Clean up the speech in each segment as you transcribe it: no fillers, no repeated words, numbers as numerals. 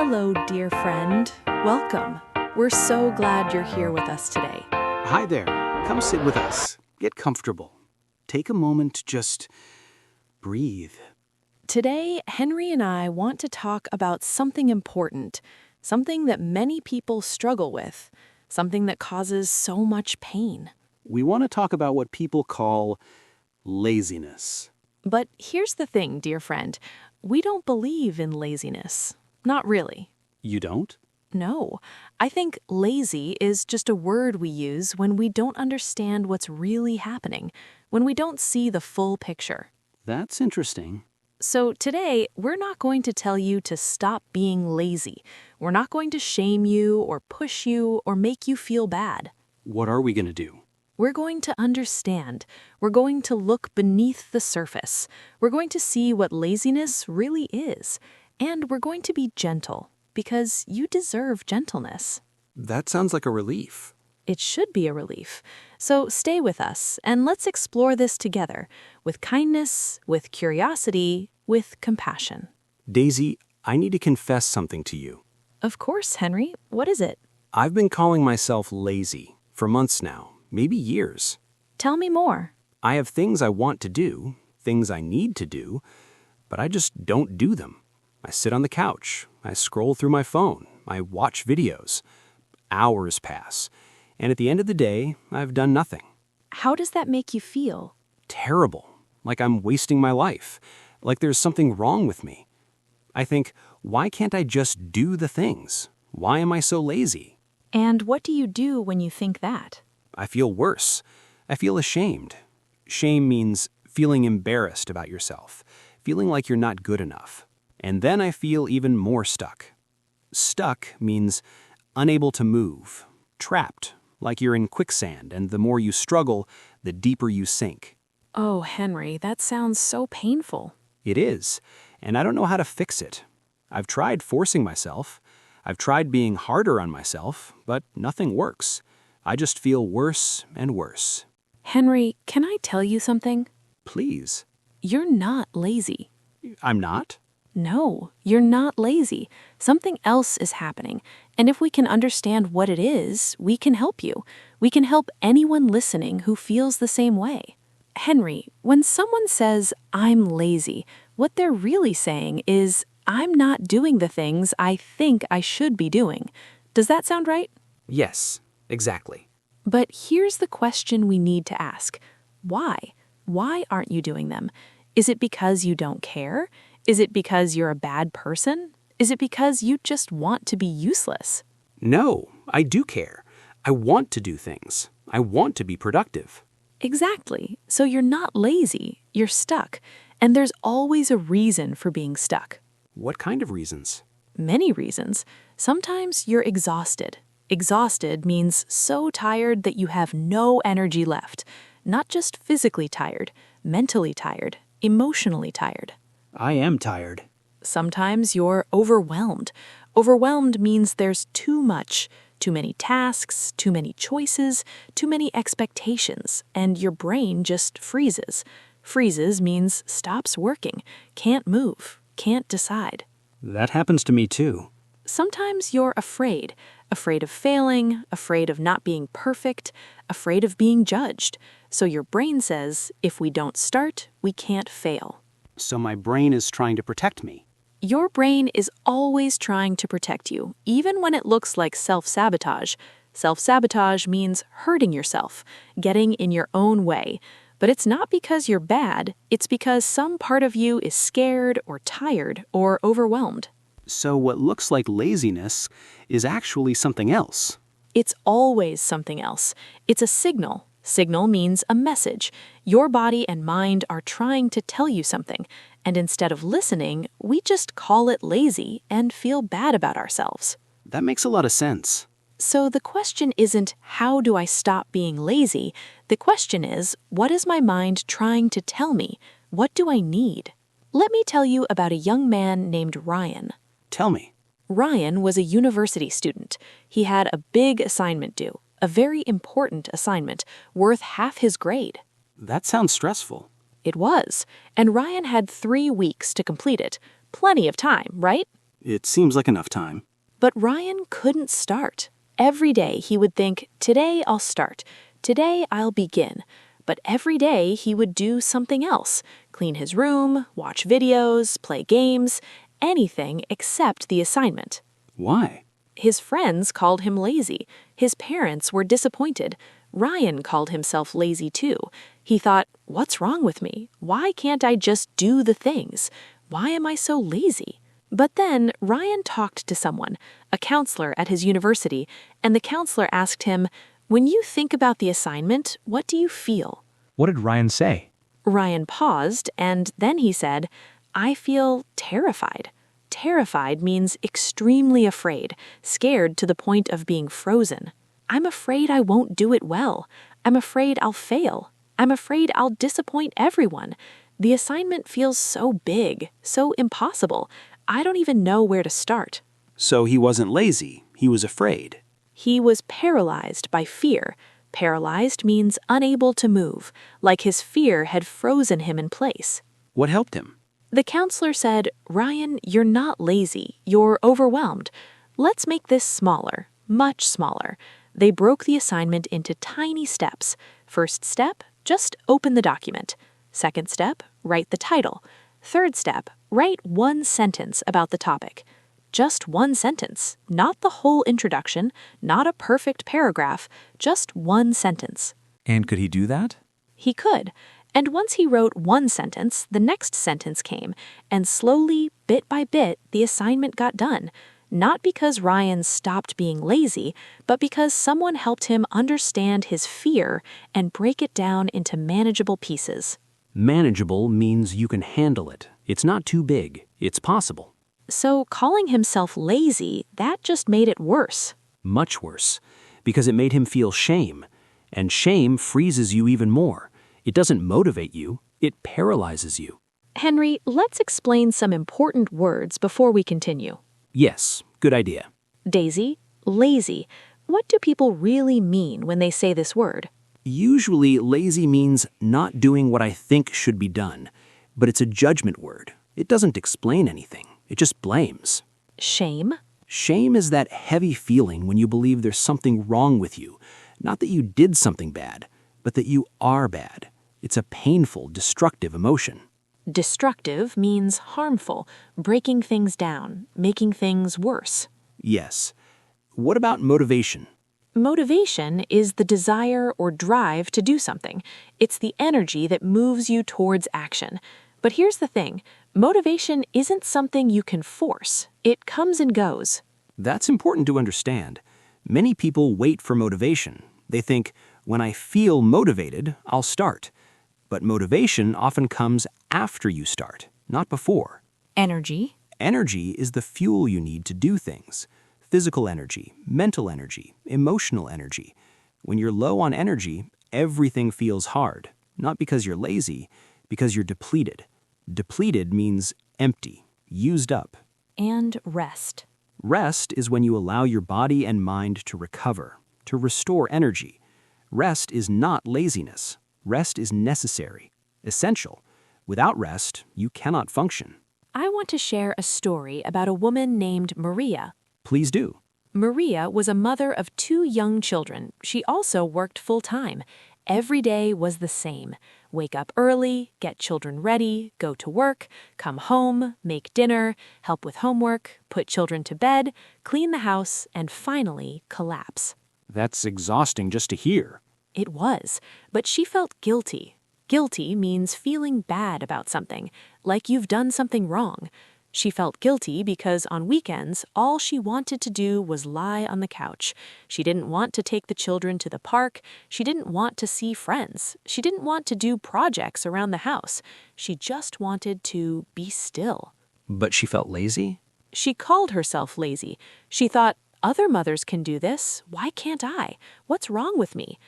Hello, dear friend. Welcome. We're so glad you're here with us today. Hi there. Come sit with us. Get comfortable. Take a moment to just breathe. Today, Henry and I want to talk about something important, something that many people struggle with, something that causes so much pain. We want to talk about what people call laziness. But here's the thing, dear friend. We don't believe in laziness. Not really. You don't? No. I think lazy is just a word we use when we don't understand what's really happening, when we don't see the full picture. That's interesting. So today, we're not going to tell you to stop being lazy. We're not going to shame you or push you or make you feel bad. What are we going to do? We're going to understand. We're going to look beneath the surface. We're going to see what laziness really is. And we're going to be gentle, because you deserve gentleness. That sounds like a relief. It should be a relief. So stay with us, and let's explore this together, with kindness, with curiosity, with compassion. Daisy, I need to confess something to you. Of course, Henry. What is it? I've been calling myself lazy for months now, maybe years. Tell me more. I have things I want to do, things I need to do, but I just don't do them. I sit on the couch, I scroll through my phone, I watch videos. Hours pass, and at the end of the day, I've done nothing. How does that make you feel? Terrible, like I'm wasting my life, like there's something wrong with me. I think, why can't I just do the things? Why am I so lazy? And what do you do when you think that? I feel worse. I feel ashamed. Shame means feeling embarrassed about yourself, feeling like you're not good enough. And then I feel even more stuck. Stuck means unable to move, trapped, like you're in quicksand, and the more you struggle, the deeper you sink. Oh, Henry, that sounds so painful. It is, and I don't know how to fix it. I've tried forcing myself. I've tried being harder on myself, but nothing works. I just feel worse and worse. Henry, can I tell you something? Please. You're not lazy. I'm not? No, you're not lazy. Something else is happening. And if we can understand what it is, we can help you. We can help anyone listening who feels the same way. Henry, when someone says, "I'm lazy," what they're really saying is, "I'm not doing the things I think I should be doing." Does that sound right? Yes, exactly. But here's the question we need to ask. Why? Why aren't you doing them? Is it because you don't care? Is it because you're a bad person? Is it because you just want to be useless? No, I do care. I want to do things. I want to be productive. Exactly. So you're not lazy, you're stuck. And there's always a reason for being stuck. What kind of reasons? Many reasons. Sometimes you're exhausted. Exhausted means so tired that you have no energy left. Not just physically tired, mentally tired, emotionally tired. I am tired. Sometimes you're overwhelmed. Overwhelmed means there's too much, too many tasks, too many choices, too many expectations, and your brain just freezes. Freezes means stops working, can't move, can't decide. That happens to me too. Sometimes you're afraid of failing, afraid of not being perfect, afraid of being judged. So your brain says, if we don't start, we can't fail. So my brain is trying to protect me. Your brain is always trying to protect you, even when it looks like self-sabotage. Self-sabotage means hurting yourself, getting in your own way. But it's not because you're bad, it's because some part of you is scared or tired or overwhelmed. So what looks like laziness is actually something else. It's always something else. It's a signal. Signal means a message. Your body and mind are trying to tell you something, and instead of listening, we just call it lazy and feel bad about ourselves. That makes a lot of sense. So the question isn't, how do I stop being lazy? The question is, what is my mind trying to tell me? What do I need? Let me tell you about a young man named Ryan. Tell me. Ryan was a university student. He had a big assignment due, a very important assignment, worth half his grade. That sounds stressful. It was, and Ryan had 3 weeks to complete it. Plenty of time, right? It seems like enough time. But Ryan couldn't start. Every day he would think, today I'll start. Today I'll begin. But every day he would do something else. Clean his room, watch videos, play games, anything except the assignment. Why? His friends called him lazy. His parents were disappointed. Ryan called himself lazy too. He thought, what's wrong with me? Why can't I just do the things? Why am I so lazy? But then Ryan talked to someone, a counselor at his university, and the counselor asked him, when you think about the assignment, what do you feel? What did Ryan say? Ryan paused, and then he said, I feel terrified. Terrified means extremely afraid, scared to the point of being frozen. I'm afraid I won't do it well. I'm afraid I'll fail. I'm afraid I'll disappoint everyone. The assignment feels so big, so impossible. I don't even know where to start. So he wasn't lazy, he was afraid. He was paralyzed by fear. Paralyzed means unable to move, like his fear had frozen him in place. What helped him? The counselor said, Ryan, you're not lazy. You're overwhelmed. Let's make this smaller, much smaller. They broke the assignment into tiny steps. First step, just open the document. Second step, write the title. Third step, write one sentence about the topic. Just one sentence, not the whole introduction, not a perfect paragraph, just one sentence. And could he do that? He could. And once he wrote one sentence, the next sentence came, and slowly, bit by bit, the assignment got done. Not because Ryan stopped being lazy, but because someone helped him understand his fear and break it down into manageable pieces. Manageable means you can handle it. It's not too big. It's possible. So calling himself lazy, that just made it worse. Much worse, because it made him feel shame. And shame freezes you even more. It doesn't motivate you, it paralyzes you. Henry, let's explain some important words before we continue. Yes, good idea. Daisy, lazy. What do people really mean when they say this word? Usually, lazy means not doing what I think should be done, but it's a judgment word. It doesn't explain anything. It just blames. Shame? Shame is that heavy feeling when you believe there's something wrong with you. Not that you did something bad, but that you are bad. It's a painful, destructive emotion. Destructive means harmful, breaking things down, making things worse. Yes. What about motivation? Motivation is the desire or drive to do something. It's the energy that moves you towards action. But here's the thing. Motivation isn't something you can force. It comes and goes. That's important to understand. Many people wait for motivation. They think, when I feel motivated, I'll start. But motivation often comes after you start, not before. Energy? Energy is the fuel you need to do things. Physical energy, mental energy, emotional energy. When you're low on energy, everything feels hard. Not because you're lazy, because you're depleted. Depleted means empty, used up. And rest. Rest is when you allow your body and mind to recover, to restore energy. Rest is not laziness. Rest is necessary, essential. Without rest, you cannot function. I want to share a story about a woman named Maria. Please do. Maria was a mother of 2 young children. She also worked full-time. Every day was the same. Wake up early, get children ready, go to work, come home, make dinner, help with homework, put children to bed, clean the house, and finally collapse. That's exhausting just to hear. It was, but she felt guilty. Guilty means feeling bad about something, like you've done something wrong. She felt guilty because on weekends, all she wanted to do was lie on the couch. She didn't want to take the children to the park. She didn't want to see friends. She didn't want to do projects around the house. She just wanted to be still. But she felt lazy? She called herself lazy. She thought, other mothers can do this. Why can't I? What's wrong with me?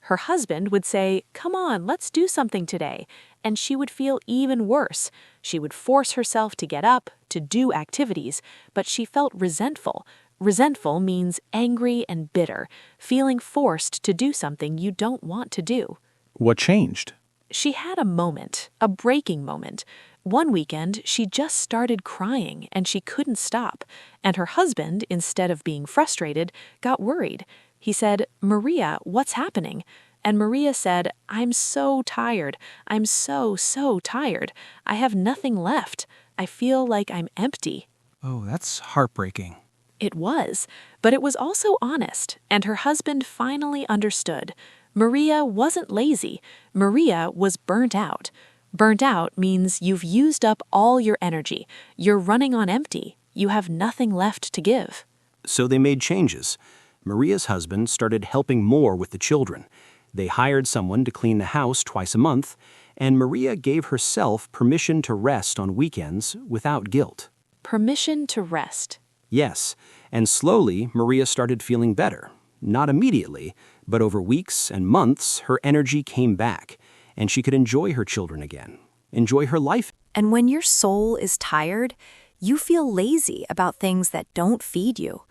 Her husband would say, come on, let's do something today. And she would feel even worse. She would force herself to get up, to do activities, but she felt resentful. Resentful means angry and bitter, feeling forced to do something you don't want to do. What changed? She had a moment, a breaking moment. One weekend, she just started crying and she couldn't stop, and her husband, instead of being frustrated, got worried. He said, "Maria, what's happening?" And Maria said, "I'm so tired. I'm so tired. I have nothing left. I feel like I'm empty." Oh, that's heartbreaking. It was, but it was also honest, and her husband finally understood. Maria wasn't lazy. Maria was burnt out. Burnt out means you've used up all your energy. You're running on empty. You have nothing left to give. So they made changes. Maria's husband started helping more with the children. They hired someone to clean the house twice a month, and Maria gave herself permission to rest on weekends without guilt. Permission to rest. Yes, and slowly Maria started feeling better. Not immediately, but over weeks and months, her energy came back, and she could enjoy her children again, enjoy her life. And when your soul is tired, you feel lazy about things that don't feed you.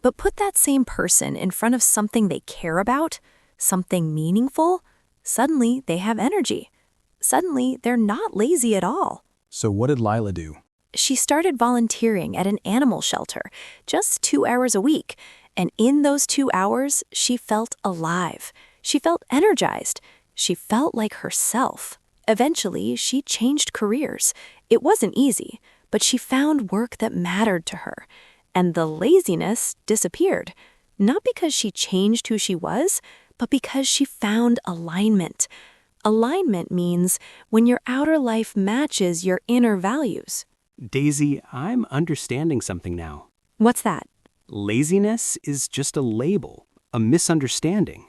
But put that same person in front of something they care about, something meaningful, suddenly they have energy. Suddenly, they're not lazy at all. So what did Lila do? She started volunteering at an animal shelter, just 2 hours a week. And in those 2 hours, she felt alive. She felt energized. She felt like herself. Eventually, she changed careers. It wasn't easy, but she found work that mattered to her. And the laziness disappeared. Not because she changed who she was, but because she found alignment. Alignment means when your outer life matches your inner values. Daisy, I'm understanding something now. What's that? Laziness is just a label, a misunderstanding.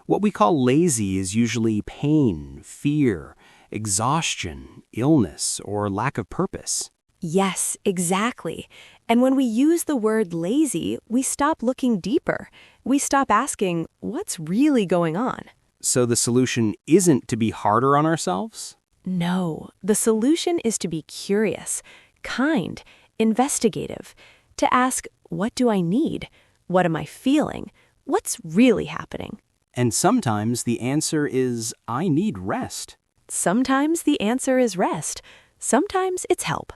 What we call lazy is usually pain, fear, exhaustion, illness, or lack of purpose. Yes, exactly. And when we use the word lazy, we stop looking deeper. We stop asking, what's really going on? So the solution isn't to be harder on ourselves? No, the solution is to be curious, kind, investigative, to ask, what do I need? What am I feeling? What's really happening? And sometimes the answer is, I need rest. Sometimes the answer is rest. Sometimes it's help.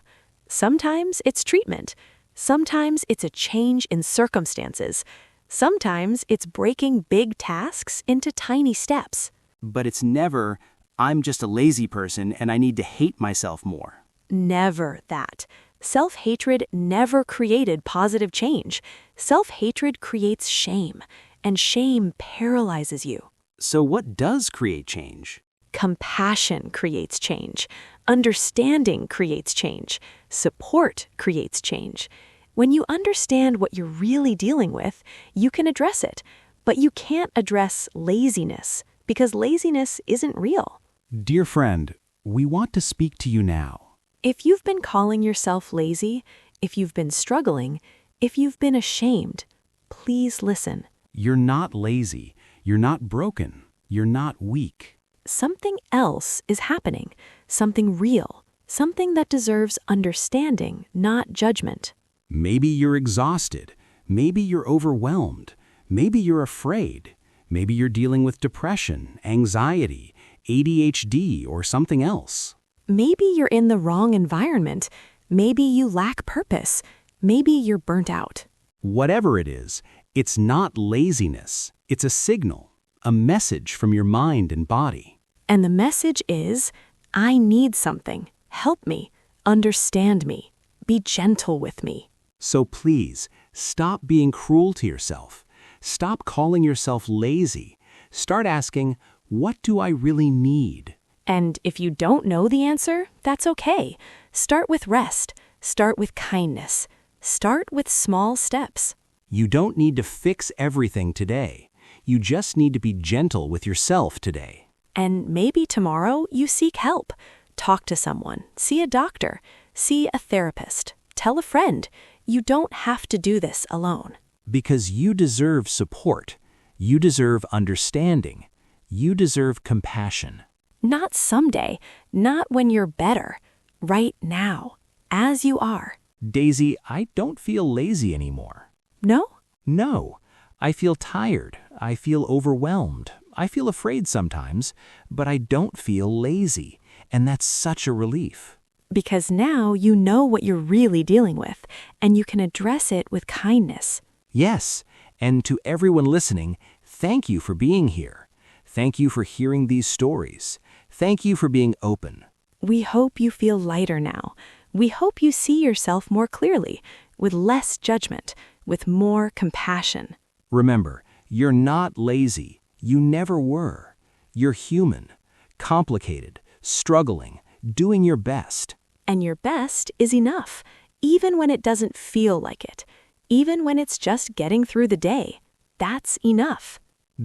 Sometimes it's treatment. Sometimes it's a change in circumstances. Sometimes it's breaking big tasks into tiny steps. But it's never, I'm just a lazy person and I need to hate myself more. Never that. Self-hatred never created positive change. Self-hatred creates shame, and shame paralyzes you. So what does create change? Compassion creates change. Understanding creates change. Support creates change. When you understand what you're really dealing with, you can address it. But you can't address laziness, because laziness isn't real. Dear friend, we want to speak to you now. If you've been calling yourself lazy, if you've been struggling, if you've been ashamed, please listen. You're not lazy. You're not broken. You're not weak. Something else is happening, something real, something that deserves understanding, not judgment. Maybe you're exhausted. Maybe you're overwhelmed. Maybe you're afraid. Maybe you're dealing with depression, anxiety, ADHD, or something else. Maybe you're in the wrong environment. Maybe you lack purpose. Maybe you're burnt out. Whatever it is, it's not laziness. It's a signal, a message from your mind and body. And the message is, I need something. Help me. Understand me. Be gentle with me. So please, stop being cruel to yourself. Stop calling yourself lazy. Start asking, what do I really need? And if you don't know the answer, that's okay. Start with rest. Start with kindness. Start with small steps. You don't need to fix everything today. You just need to be gentle with yourself today. And maybe tomorrow you seek help. Talk to someone. See a doctor. See a therapist. Tell a friend. You don't have to do this alone. Because you deserve support. You deserve understanding. You deserve compassion. Not someday. Not when you're better. Right now. As you are. Daisy, I don't feel lazy anymore. No? No. I feel tired. I feel overwhelmed. I feel afraid sometimes, but I don't feel lazy. And that's such a relief. Because now you know what you're really dealing with, and you can address it with kindness. Yes, and to everyone listening, thank you for being here. Thank you for hearing these stories. Thank you for being open. We hope you feel lighter now. We hope you see yourself more clearly, with less judgment, with more compassion. Remember, you're not lazy. You never were. You're human, complicated, struggling, doing your best. And your best is enough, even when it doesn't feel like it, even when it's just getting through the day. That's enough.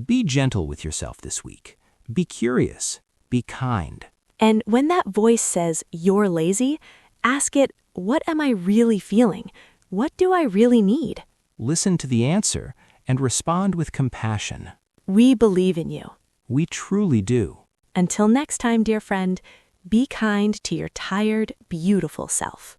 Be gentle with yourself this week. Be curious. Be kind. And when that voice says, "You're lazy," ask it, "What am I really feeling? What do I really need?" Listen to the answer and respond with compassion. We believe in you. We truly do. Until next time, dear friend, be kind to your tired, beautiful self.